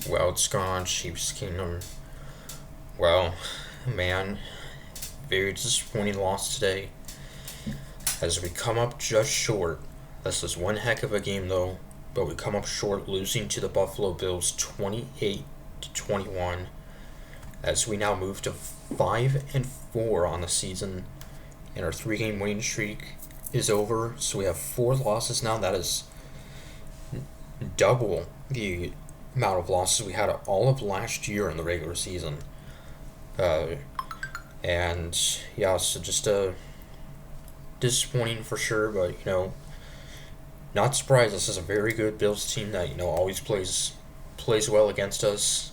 Well, it's gone, Chiefs Kingdom. Well, man, very disappointing loss today as we come up just short. This is one heck of a game though, but we come up short, losing to the Buffalo Bills 28-21 as we now move to 5-4 on the season, and our 3-game winning streak is over. So we have 4 losses now. That is double the amount of losses we had all of last year in the regular season. Uh, and yeah, so just disappointing for sure, but not surprised. This is a very good Bills team that always plays well against us,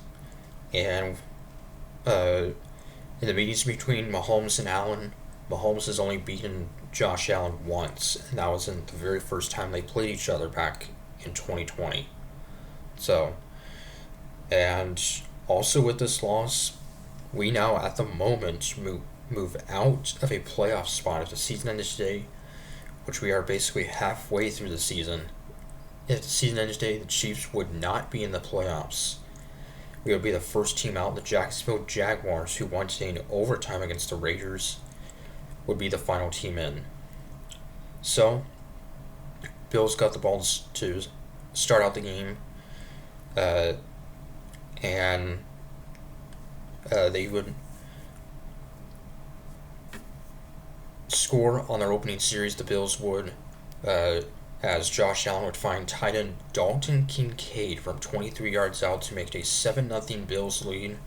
and in the meetings between Mahomes and Allen, Mahomes has only beaten Josh Allen once, and that was in the very first time they played each other back in 2020. So, and also with this loss, we now at the moment move out of a playoff spot if the season ended today, which we are basically halfway through the season. If the season ended today, the Chiefs would not be in the playoffs. We would be the first team out. The Jacksonville Jaguars, who won today in overtime against the Raiders, would be the final team in. So, Bills got the ball to start out the game, and they would score on their opening series. The Bills would, as Josh Allen would find tight end Dalton Kincaid from 23 yards out to make it a 7-0 Bills lead.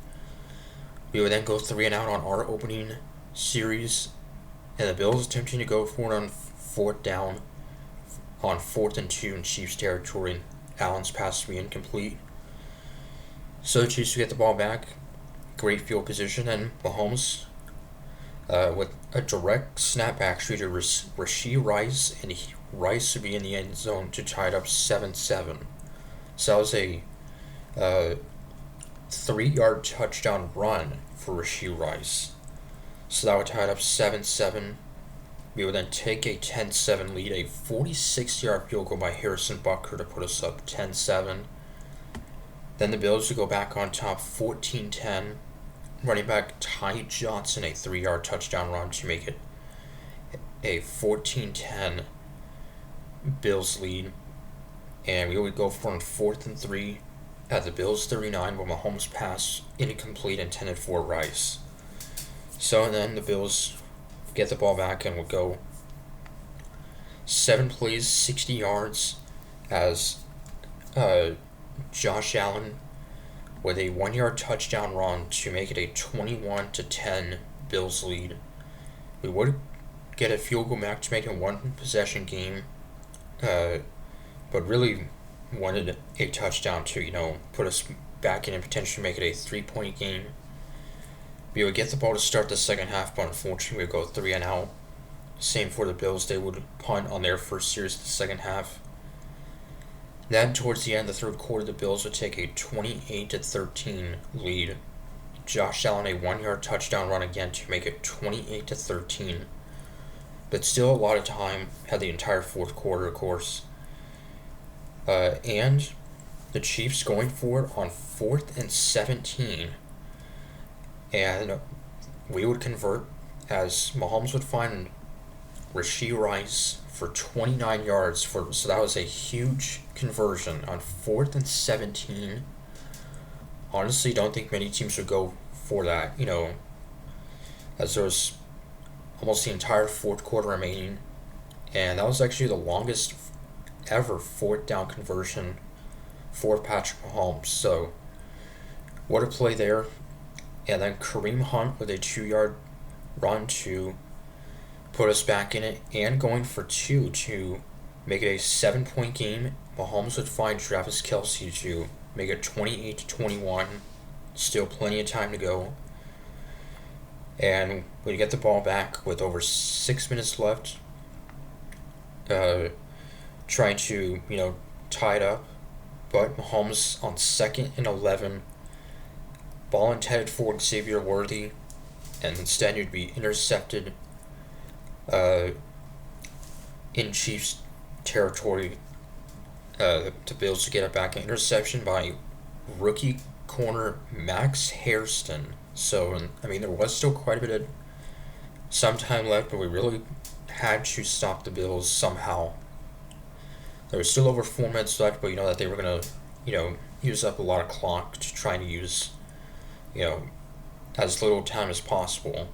We would then go 3 and out on our opening series, and the Bills attempting to go for it on 4th down, on 4th and 2 in Chiefs territory. Allen's pass to be incomplete. So the Chiefs get the ball back, great field position, and Mahomes, with a direct snap actually to Rashee Rice, and Rice would be in the end zone to tie it up 7-7. So that was a 3-yard touchdown run for Rashee Rice. So that would tie it up 7-7. We would then take a 10-7 lead, a 46-yard field goal by Harrison Butker to put us up 10-7. Then the Bills would go back on top 14-10. Running back Ty Johnson, a 3-yard touchdown run to make it a 14-10 Bills lead. And we would go for on 4th and 3 at the Bills 39, but Mahomes' pass incomplete intended for Rice. So then the Bills get the ball back and would go 7 plays, 60 yards as Josh Allen with a 1-yard touchdown run to make it a 21-10 Bills lead. We would get a field goal back to make it a 1-possession game, but really wanted a touchdown to put us back in and potentially make it a 3-point game. We would get the ball to start the second half, but unfortunately we would go 3 and out. Same for the Bills. They would punt on their first series of the second half. Then towards the end of the third quarter, the Bills would take a 28-13 lead. Josh Allen a 1-yard touchdown run again to make it 28-13. But still a lot of time, had the entire fourth quarter, of course. And the Chiefs going for it on 4th and 17. And we would convert as Mahomes would find Rashee Rice for 29 yards. So that was a huge conversion on 4th and 17. Honestly, don't think many teams would go for that, as there was almost the entire fourth quarter remaining. And that was actually the longest ever 4th down conversion for Patrick Mahomes. So, what a play there. And then Kareem Hunt with a 2-yard run to put us back in it, and going for 2 to make it a 7-point game. Mahomes would find Travis Kelce to make it 28-21. Still plenty of time to go. And we get the ball back with over 6 minutes left. Trying to, tie it up. But Mahomes on 2nd and 11. Ball intended for Xavier Worthy, and instead he'd be intercepted in Chiefs territory. The Bills to get it back. An interception by rookie corner Max Hairston. So, I mean, there was still quite a bit of some time left, but we really had to stop the Bills somehow. There was still over 4 minutes left, but you know that they were gonna, use up a lot of clock to try to use, you know, as little time as possible.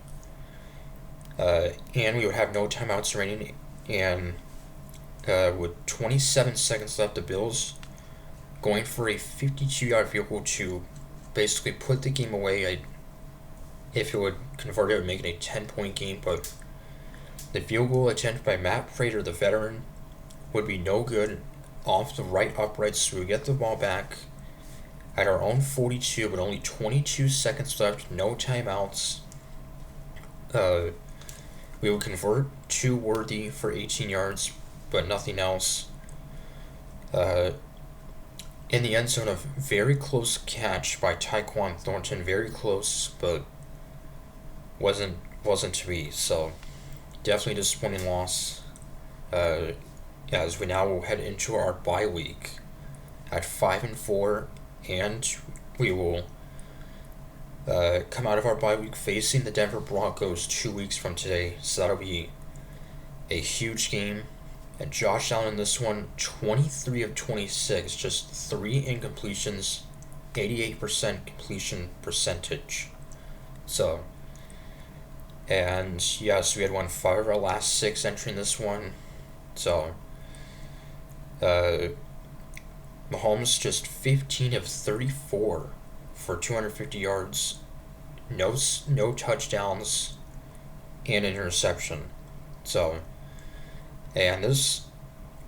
And we would have no timeouts remaining, and with 27 seconds left, the Bills going for a 52-yard field goal to basically put the game away. If it would convert, it would make it a 10-point game, but the field goal attempt by Matt Prater, the veteran, would be no good off the right upright, so we get the ball back at our own 42, but only 22 seconds left, no timeouts. We would convert to Worthy for 18 yards, but nothing else. In the end zone, a very close catch by Tyquan Thornton, very close, but wasn't to be. So definitely disappointing loss. As we now will head into our bye week at 5-4, and we will come out of our bye week facing the Denver Broncos 2 weeks from today. So that'll be a huge game. And Josh Allen in this one, 23 of 26, just 3 incompletions, 88% completion percentage. So, and yes, we had won 5 of our last 6 entering this one. So, Mahomes just 15 of 34 for 250 yards, no touchdowns, and an interception. So, and this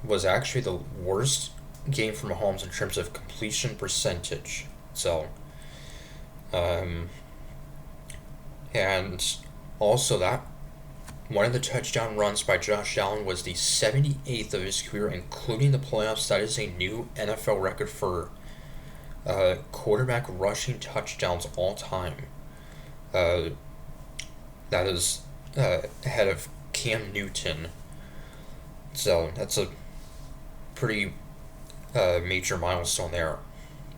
was actually the worst game for Mahomes in terms of completion percentage. So, and also that one of the touchdown runs by Josh Allen was the 78th of his career, including the playoffs. That is a new NFL record for quarterback rushing touchdowns all time. That is ahead of Cam Newton. So that's a pretty major milestone there.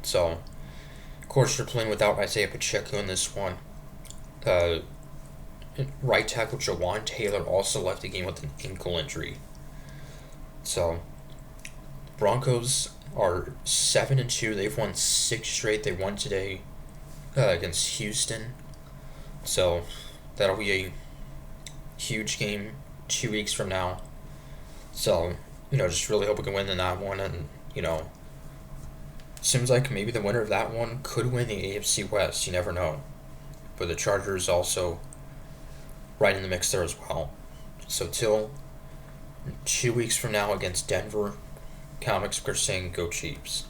So, of course, you're playing without Isaiah Pacheco in this one. Right tackle Jawan Taylor also left the game with an ankle injury. So, Broncos are 7-2. They've won 6 straight. They won today against Houston. So, that'll be a huge game 2 weeks from now. So, just really hope we can win in that one. And, seems like maybe the winner of that one could win the AFC West. You never know. But the Chargers also right in the mix there as well. So till 2 weeks from now against Denver, Comics are saying go Chiefs.